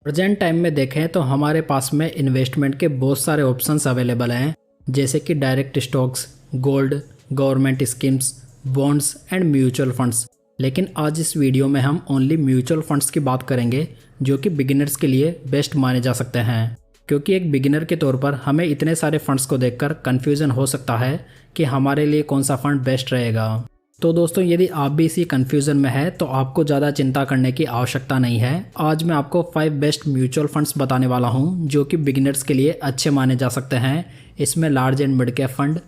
Present time में देखें तो हमारे पास में इन्वेस्टमेंट के बहुत सारे ऑप्शंस अवेलेबल हैं, जैसे कि direct stocks, gold, government schemes, bonds and mutual funds. लेकिन आज इस वीडियो में हम ओनली म्यूचुअल फंड्स की बात करेंगे, जो कि बिगिनर्स के लिए बेस्ट माने जा सकते हैं। क्योंकि एक बिगिनर के तौर पर हमें इतने सारे फंड्स को देखकर कन्फ्यूज़न हो सकता है कि हमारे लिए कौन सा फंड बेस्ट रहेगा। तो दोस्तों, यदि आप भी इसी कन्फ्यूज़न में है तो आपको ज़्यादा चिंता करने की आवश्यकता नहीं है। आज मैं आपको 5 बेस्ट म्यूचुअल फंड्स बताने वाला हूं, जो कि बिगिनर्स के लिए अच्छे माने जा सकते हैं। इसमें large and mid cap fund,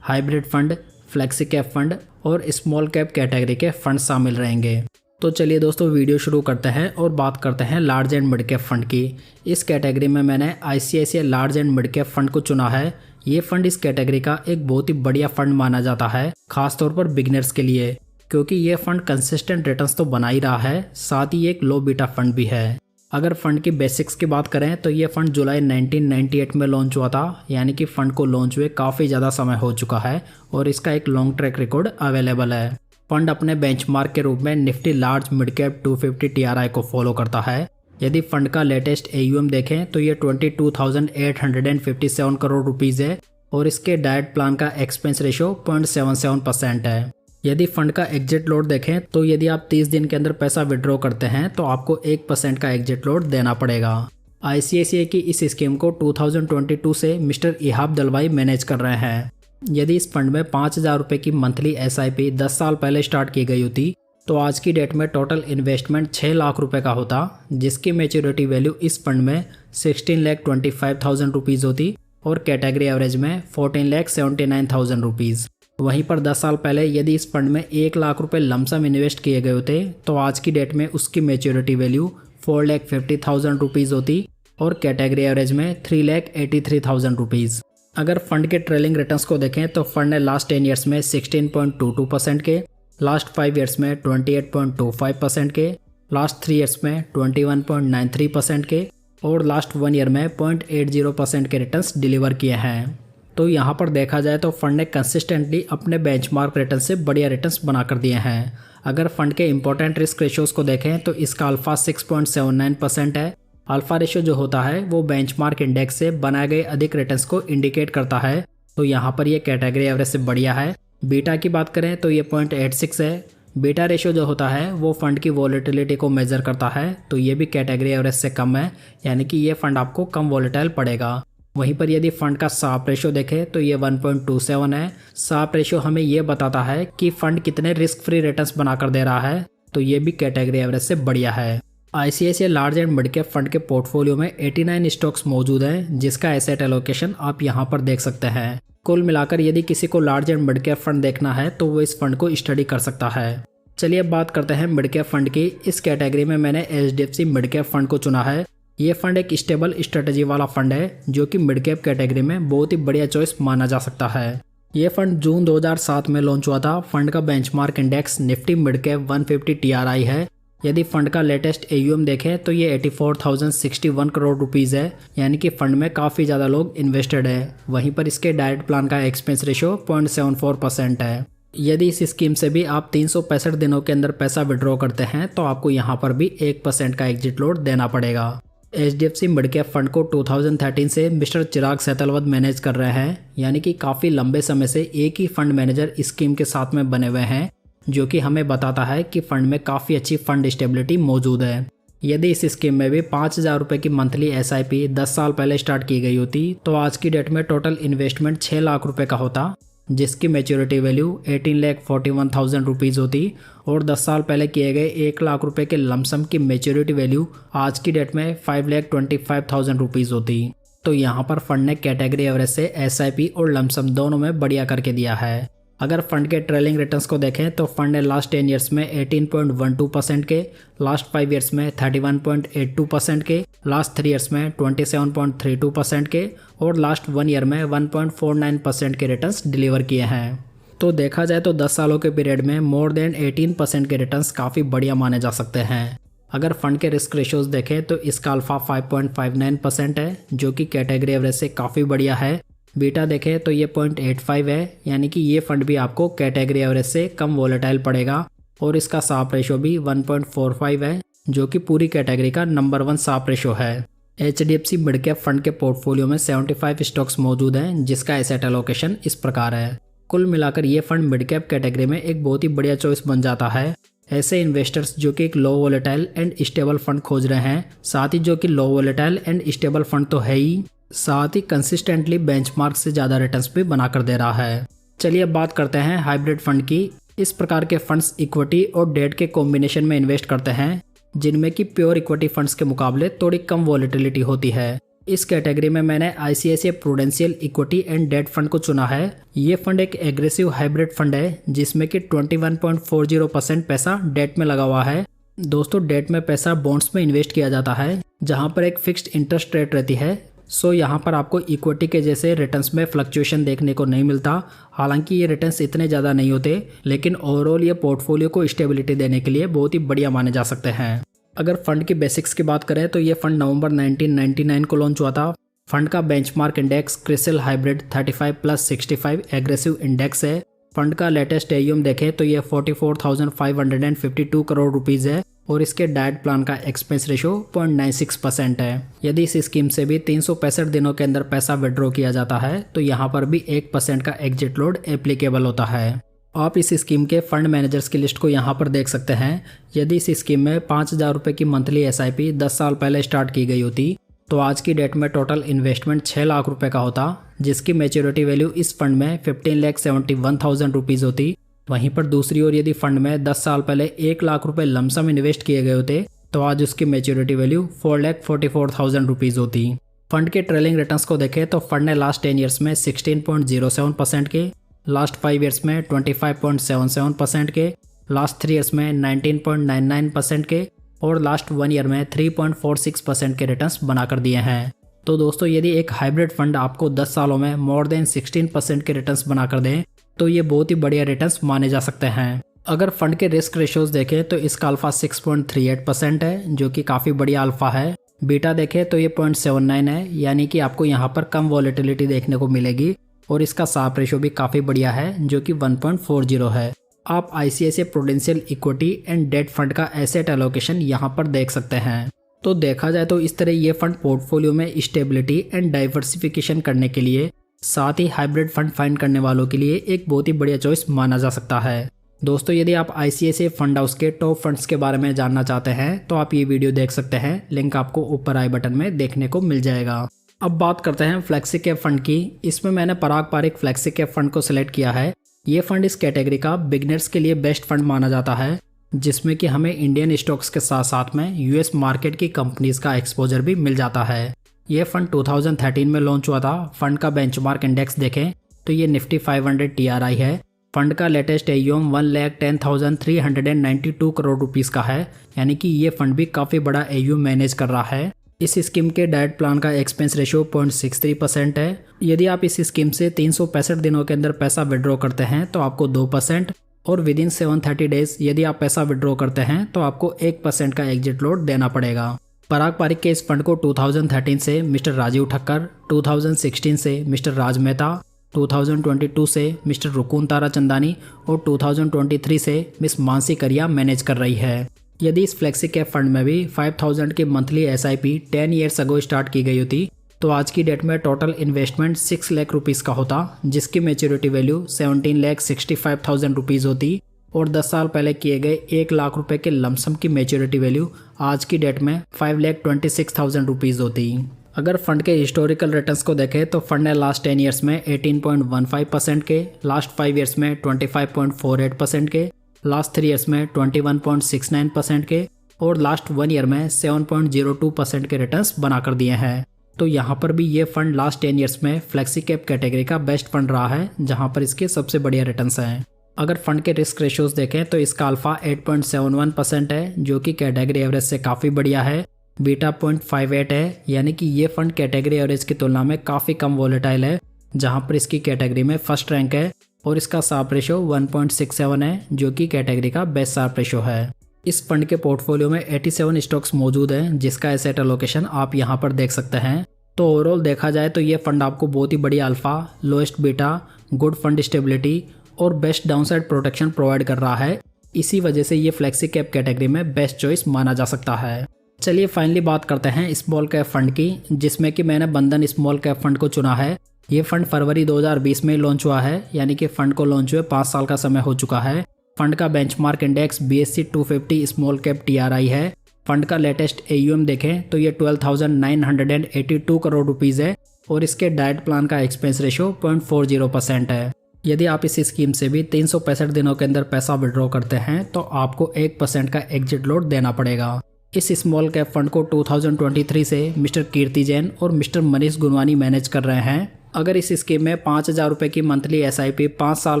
hybrid fund, flexi cap fund और स्मॉल कैप कैटेगरी के फंड शामिल रहेंगे। तो चलिए दोस्तों, वीडियो शुरू करते हैं और बात करते हैं large and mid cap fund की। इस कैटेगरी में मैंने ICICI large and mid cap fund को चुना है। ये फंड इस कैटेगरी का एक बहुत ही बढ़िया फंड माना जाता है, खासतौर पर बिगिनर्स के लिए, क्योंकि ये फंड कंसिस्टेंट रिटर्न्स तो बना ही रहा है, साथ ही एक लो बीटा फंड भी है। अगर फंड की बेसिक्स की बात करें तो ये फंड जुलाई 1998 में लॉन्च हुआ था, यानी कि फंड को लॉन्च हुए काफ़ी ज़्यादा समय हो चुका है और इसका एक लॉन्ग ट्रैक रिकॉर्ड अवेलेबल है। फंड अपने बेंचमार्क के रूप में Nifty large mid cap 250 TRI को फॉलो करता है। यदि फंड का लेटेस्ट AUM देखें तो ये 22,857 करोड़ रुपीज़ है और इसके डाइट प्लान का एक्सपेंस रेशो 0.77% है। यदि फंड का एग्जिट लोड देखें तो यदि आप 30 दिन के अंदर पैसा विड्रॉ करते हैं तो आपको 1% का एग्जिट लोड देना पड़ेगा। ICICI की इस स्कीम को 2022 से मिस्टर इहाब दलवाई मैनेज कर रहे हैं। यदि इस फंड में 5,000 रुपये की मंथली SIP 10 साल पहले स्टार्ट की गई होती तो आज की डेट में टोटल इन्वेस्टमेंट 6 लाख रुपए का होता, जिसकी मैच्योरिटी वैल्यू इस फंड में 16,25,000 रुपीज़ होती और कैटेगरी एवरेज में 14,79,000 रुपीज़। वहीं पर 10 साल पहले यदि इस फंड में 1 लाख रुपए लमसम इन्वेस्ट किए गए होते तो आज की डेट में उसकी मैच्योरिटी वैल्यू 4,50,000 रुपीज़ होती और कैटेगरी एवरेज में 3,83,000 रुपीज़। अगर फंड के ट्रेलिंग रिटर्न्स को देखें तो फंड ने लास्ट 10 ईयर्स में 16.22% के, लास्ट 5 ईयर्स में 28.25% के, लास्ट 3 ईयर्स में 21.93% के और लास्ट 1 ईयर में 0.80% के रिटर्न्स डिलीवर किए हैं। तो यहाँ पर देखा जाए तो फंड ने कंसिस्टेंटली अपने बेंचमार्क रिटर्न से बढ़िया रिटर्न्स बनाकर दिए हैं। अगर फंड के इंपॉर्टेंट रिस्क रेशियोज को देखें तो इसका अल्फा 6.79% है। अल्फा रेशियो जो होता है वो बेंचमार्क इंडेक्स से बनाए गए अधिक रिटर्न्स को इंडिकेट करता है, तो यहाँ पर ये कैटेगरी एवरेज से बढ़िया है। बीटा की बात करें तो ये 0.86 है। बीटा रेशियो जो होता है वो फंड की वॉलेटिलिटी को मेजर करता है, तो ये भी कैटेगरी एवरेज से कम है, यानी कि ये फंड आपको कम वॉलेटाइल पड़ेगा। वहीं पर यदि फंड का शार्प रेशियो देखें तो ये 1.27 है। शार्प रेशियो हमें ये बताता है कि फंड कितने रिस्क फ्री रिटर्न्स बनाकर दे रहा है, तो ये भी कैटेगरी एवरेज से बढ़िया है। ICICI large and mid cap fund के पोर्टफोलियो में 89 स्टॉक्स मौजूद हैं, जिसका एसेट एलोकेशन आप यहाँ पर देख सकते हैं। कुल मिलाकर यदि किसी को large and mid cap fund देखना है तो वो इस फंड को स्टडी कर सकता है। चलिए अब बात करते हैं मिड कैप फंड की। इस कैटेगरी में मैंने HDFC मिड कैप फंड को चुना है। ये फंड एक स्टेबल स्ट्रेटजी वाला फंड है, जो कि मिड कैप कैटेगरी में बहुत ही बढ़िया चॉइस माना जा सकता है। ये फंड जून 2007 में लॉन्च हुआ था। फंड का benchmark index Nifty mid cap 150 TRI है। यदि फंड का लेटेस्ट AUM देखें तो ये 84,061 करोड़ रुपीज़ है, यानी कि फंड में काफ़ी ज़्यादा लोग इन्वेस्टेड है। वहीं पर इसके डायरेक्ट प्लान का एक्सपेंस रेशियो 0.74% है। यदि इस स्कीम से भी आप 365 दिनों के अंदर पैसा विड्रॉ करते हैं तो आपको यहाँ पर भी 1% का एग्जिट लोड देना पड़ेगा। HDFC मिड कैप फंड को 2013 से मिस्टर चिराग सेतलवत मैनेज कर रहे हैं, यानी कि काफ़ी लंबे समय से एक ही फंड मैनेजर स्कीम के साथ में बने हुए हैं, जो कि हमें बताता है कि फंड में काफ़ी अच्छी फंड स्टेबिलिटी मौजूद है। यदि इस स्कीम में भी 5,000 रुपये की मंथली SIP 10 साल पहले स्टार्ट की गई होती तो आज की डेट में टोटल इन्वेस्टमेंट 6 लाख रुपये का होता, जिसकी मैच्योरिटी वैल्यू 18,41,000 रुपीज़ होती और 10 साल पहले किए गए 1 लाख रुपये के लमसम की मैच्योरिटी वैल्यू आज की डेट में 5,25,000 रुपीज़ होती। तो यहाँ पर फंड ने कैटेगरी एवरेज से SIP और लमसम दोनों में बढ़िया करके दिया है। अगर फंड के ट्रेलिंग रिटर्न्स को देखें तो फंड ने लास्ट 10 ईयर्स में 18.12% के, लास्ट 5 ईयर्स में 31.82% के, लास्ट 3 ईयर्स में 27.32% के और लास्ट 1 ईयर में 1.49% के रिटर्न्स डिलीवर किए हैं। तो देखा जाए तो 10 सालों के पीरियड में मोर देन 18% के रिटर्न्स काफ़ी बढ़िया माने जा सकते हैं। अगर फंड के रिस्क रेशियोज देखें तो इसका अल्फा 5.59% है, जो कि कैटेगरी एवरेज से काफ़ी बढ़िया है। बीटा देखें तो ये 0.85 है, यानी कि ये फंड भी आपको कैटेगरी एवरेज से कम वोलेटाइल पड़ेगा और इसका शार्प रेशियो भी 1.45 है। जो कि पूरी कैटेगरी का नंबर 1 शार्प रेशो है। HDFC मिड कैप फंड के पोर्टफोलियो में 75 स्टॉक्स मौजूद हैं, जिसका एसेट एलोकेशन इस प्रकार है। कुल मिलाकर ये फंड मिड कैप कैटेगरी में एक बहुत ही बढ़िया चॉइस बन जाता है ऐसे इन्वेस्टर्स जो कि एक लो वोलेटाइल एंड स्टेबल फंड खोज रहे हैं, साथ ही जो कि लो वोलेटाइल एंड स्टेबल फंड तो है ही, साथ ही कंसिस्टेंटली बेंचमार्क से ज़्यादा रिटर्न्स भी बनाकर दे रहा है। चलिए अब बात करते हैं हाइब्रिड फंड की। इस प्रकार के फंड्स इक्विटी और डेट के कॉम्बिनेशन में इन्वेस्ट करते हैं, जिनमें कि प्योर इक्विटी फंड्स के मुकाबले थोड़ी कम वॉलेटिलिटी होती है। इस कैटेगरी में मैंने ICICI prudential equity and debt fund को चुना है। ये फंड एक एग्रेसिव हाइब्रिड फंड है, जिसमें कि 21.40% पैसा डेट में लगा हुआ है। दोस्तों, डेट में पैसा बॉन्ड्स में इन्वेस्ट किया जाता है, जहां पर एक फिक्स्ड इंटरेस्ट रेट रहती है। सो यहाँ पर आपको इक्विटी के जैसे रिटर्न्स में फ्लक्चुएशन देखने को नहीं मिलता। हालांकि ये रिटर्न्स इतने ज़्यादा नहीं होते, लेकिन ओवरऑल ये पोर्टफोलियो को स्टेबिलिटी देने के लिए बहुत ही बढ़िया माने जा सकते हैं। अगर फंड की बेसिक्स की बात करें तो ये फंड नवंबर 1999 को लॉन्च हुआ था। फंड का benchmark index CRISIL hybrid 35+65 aggressive index है। फंड का लेटेस्ट AUM देखें तो ये 44,552 करोड़ रुपीज़ है और इसके डाइट प्लान का एक्सपेंस रेशो 0.96% है। यदि इस स्कीम से भी 365 दिनों के अंदर पैसा विड्रॉ किया जाता है तो यहाँ पर भी 1% का एग्जिट लोड एप्लीकेबल होता है। आप इस स्कीम के फंड मैनेजर्स की लिस्ट को यहाँ पर देख सकते हैं। यदि इस स्कीम में 5,000 रुपये की मंथली SIP 10 साल पहले स्टार्ट की गई होती तो आज की डेट में टोटल इन्वेस्टमेंट 6 लाख रुपए का होता, जिसकी मैच्योरिटी वैल्यू इस फंड में 15,71,000 रुपीज़ होती। वहीं पर दूसरी ओर यदि फंड में 10 साल पहले 1 लाख रुपए लमसम इन्वेस्ट किए गए होते तो आज उसकी मैच्योरिटी वैल्यू 4,44,000 रुपीज़ होती। फंड के ट्रेलिंग रिटर्न्स को देखें तो फंड ने लास्ट 10 ईयर्स में 16.07% के, लास्ट 5 ईयर्स में 25.77% के, लास्ट 3 ईयर्स में 19.99% के और लास्ट 1 ईयर में 3.46% के रिटर्न्स बनाकर दिए हैं। तो दोस्तों, यदि एक हाइब्रिड फंड आपको 10 सालों में मोर देन 16% के रिटर्न्स बनाकर दें तो ये बहुत ही बढ़िया रिटर्न्स माने जा सकते हैं। अगर फंड के रिस्क रेशियोज देखें तो इसका अल्फा 6.38% है, जो कि काफ़ी बढ़िया अल्फा है। बीटा देखें तो ये 0.79 है, यानी कि आपको यहाँ पर कम वॉलेटिलिटी देखने को मिलेगी और इसका शार्प रेशो भी काफ़ी बढ़िया है, जो कि 1.40 है। आप ICICI prudential equity and debt fund का एसेट एलोकेशन यहाँ पर देख सकते हैं। तो देखा जाए तो इस तरह ये फंड पोर्टफोलियो में स्टेबिलिटी एंड डाइवर्सिफिकेशन करने के लिए, साथ ही हाइब्रिड फंड फाइंड करने वालों के लिए एक बहुत ही बढ़िया चॉइस माना जा सकता है। दोस्तों, यदि आप ICICI फंड हाउस के टॉप फंड्स के बारे में जानना चाहते हैं तो आप ये वीडियो देख सकते हैं। लिंक आपको ऊपर आई बटन में देखने को मिल जाएगा। अब बात करते हैं फ्लेक्सी कैप फंड की। इसमें मैंने पराग पारिक फ्लेक्सी कैप फंड को सिलेक्ट किया है। ये फंड इस कैटेगरी का बिगनर्स के लिए बेस्ट फंड माना जाता है, जिसमें कि हमें इंडियन स्टॉक्स के साथ साथ में US मार्केट की कंपनीज का एक्सपोजर भी मिल जाता है। ये फंड 2013 में लॉन्च हुआ था। फंड का बेंचमार्क इंडेक्स देखें तो ये निफ्टी 500 TRI है। फंड का लेटेस्ट AUM 1,10,392 करोड़ रुपीज़ का है, यानी कि ये फंड भी काफ़ी बड़ा AUM मैनेज कर रहा है। इस स्कीम के डाइट प्लान का एक्सपेंस रेशियो 0.63% है। यदि आप इस स्कीम से 365 दिनों के अंदर पैसा विड्रॉ करते हैं तो आपको 2% और विद इन 730 डेज यदि आप पैसा विड्रॉ करते हैं तो आपको 1% का एग्जिट लोड देना पड़ेगा। पराग पारिक के इस फंड को 2013 से मिस्टर राजीव ठक्कर, 2016 से मिस्टर राज मेहता, 2022 से मिस्टर रुकुन तारा चंदानी और 2023 से मिस मानसी करिया मैनेज कर रही है। यदि इस फ्लेक्सी कैप फंड में भी 5,000 की monthly SIP 10 years ago start की गई होती तो आज की डेट में टोटल इन्वेस्टमेंट 6 लाख रुपीज़ का होता, जिसकी मैच्योरिटी वैल्यू 17,65,000 रुपीज़ होती और 10 साल पहले किए गए 1 लाख रुपए के लमसम की मैच्योरिटी वैल्यू आज की डेट में 5,26,000 रुपीज़ होती। अगर फंड के हिस्टोरिकल रिटर्न्स को देखें तो फंड ने लास्ट 10 ईयर्स में 18.15% के, लास्ट 5 ईयर्स में 25.48% के, लास्ट 3 ईयर्स में 21.69% के और लास्ट 1 ईयर में 7.02% के रिटर्न्स बनाकर दिए हैं। तो यहाँ पर भी ये फंड लास्ट 10 ईयर्स में फ्लेक्सी कैप कैटेगरी का बेस्ट फंड रहा है, जहाँ पर इसके सबसे बढ़िया रिटर्न्स हैं। अगर फंड के रिस्क रेशियोज देखें तो इसका अल्फा 8.71% है, जो कि कैटेगरी एवरेज से काफ़ी बढ़िया है। बीटा 0.58 है, यानी कि ये फंड कैटेगरी एवरेज की तुलना में काफ़ी कम वोलेटाइल है, जहाँ पर इसकी कैटेगरी में फर्स्ट रैंक है और इसका शार्प रेशो 1.67 है, जो कि कैटेगरी का बेस्ट शार्प रेशो है। इस फंड के पोर्टफोलियो में 87 स्टॉक्स मौजूद हैं, जिसका एसेट एलोकेशन आप यहाँ पर देख सकते हैं। तो ओवरऑल देखा जाए तो ये फंड आपको बहुत ही बड़ी alpha, lowest beta, good fund stability और बेस्ट डाउनसाइड प्रोटेक्शन प्रोवाइड कर रहा है। इसी वजह से ये फ्लेक्सी कैप कैटेगरी में बेस्ट चॉइस माना जा सकता है। चलिए फाइनली बात करते हैं स्मॉल कैप फंड की, जिसमें कि मैंने बंधन स्मॉल कैप फंड को चुना है। ये फंड फरवरी 2020 में लॉन्च हुआ है, यानी कि फंड को लॉन्च हुए 5 साल का समय हो चुका है। फंड का benchmark index BSE 250 small cap TRI है। फंड का लेटेस्ट AUM देखें तो ये 12,982 करोड़ रुपीज़ है और इसके डाइट प्लान का एक्सपेंस रेशो 0.40% है। यदि आप इस स्कीम से भी 365 दिनों के अंदर पैसा विड्रॉ करते हैं तो आपको 1% का एग्जिट लोड देना पड़ेगा। इस स्मॉल कैप फंड को 2023 से मिस्टर कीर्ति जैन और मिस्टर मनीष गुनवानी मैनेज कर रहे हैं। अगर इस स्कीम में 5,000 रुपये की मंथली SIP 5 साल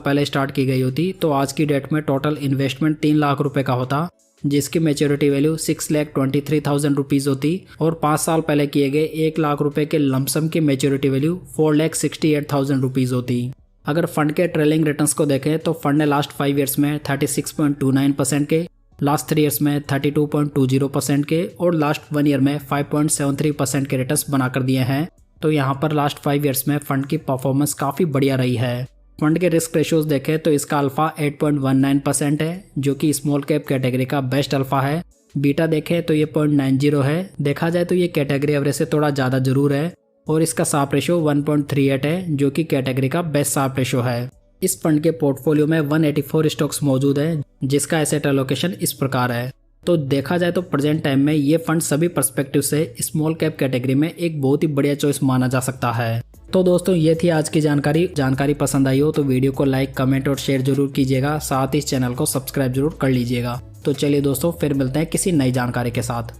पहले स्टार्ट की गई होती तो आज की डेट में टोटल इन्वेस्टमेंट 3 लाख रुपए का होता, जिसकी मैच्योरिटी वैल्यू 6,23,000 रुपीज़ होती और 5 साल पहले किए गए 1 लाख रुपए के लमसम की मैच्योरिटी वैल्यू 4,68,000 रुपीज़ होती। अगर फंड के ट्रेलिंग रिटर्न्स को देखें तो फंड ने लास्ट 5 ईयर्स में 36.29% के, लास्ट 3 ईयर्स में 32.20% के और लास्ट 1 ईयर में 5.73% के रिटर्न्स बनाकर दिए हैं। तो यहाँ पर लास्ट 5 ईयर्स में फंड की परफॉर्मेंस काफ़ी बढ़िया रही है। फंड के रिस्क रेशियोज देखें तो इसका अल्फा 8.19% है, जो कि स्मॉल कैप कैटेगरी का बेस्ट अल्फा है। बीटा देखें तो ये 0.90 है। देखा जाए तो ये कैटेगरी एवरेज से थोड़ा ज़्यादा जरूर है। और इसका साफ रेशो 1.38 है, जो कि कैटेगरी का बेस्ट साफ रेशो है। इस फंड के पोर्टफोलियो में 184 स्टॉक्स मौजूद है, जिसका एसेट एलोकेशन इस प्रकार है। तो देखा जाए तो प्रेजेंट टाइम में ये फंड सभी पर्सपेक्टिव से स्मॉल कैप कैटेगरी में एक बहुत ही बढ़िया चॉइस माना जा सकता है। तो दोस्तों ये थी आज की जानकारी पसंद आई हो तो वीडियो को लाइक, कमेंट और शेयर जरूर कीजिएगा। साथ ही इस चैनल को सब्सक्राइब जरूर कर लीजिएगा। तो चलिए दोस्तों फिर मिलते हैं किसी नई जानकारी के साथ।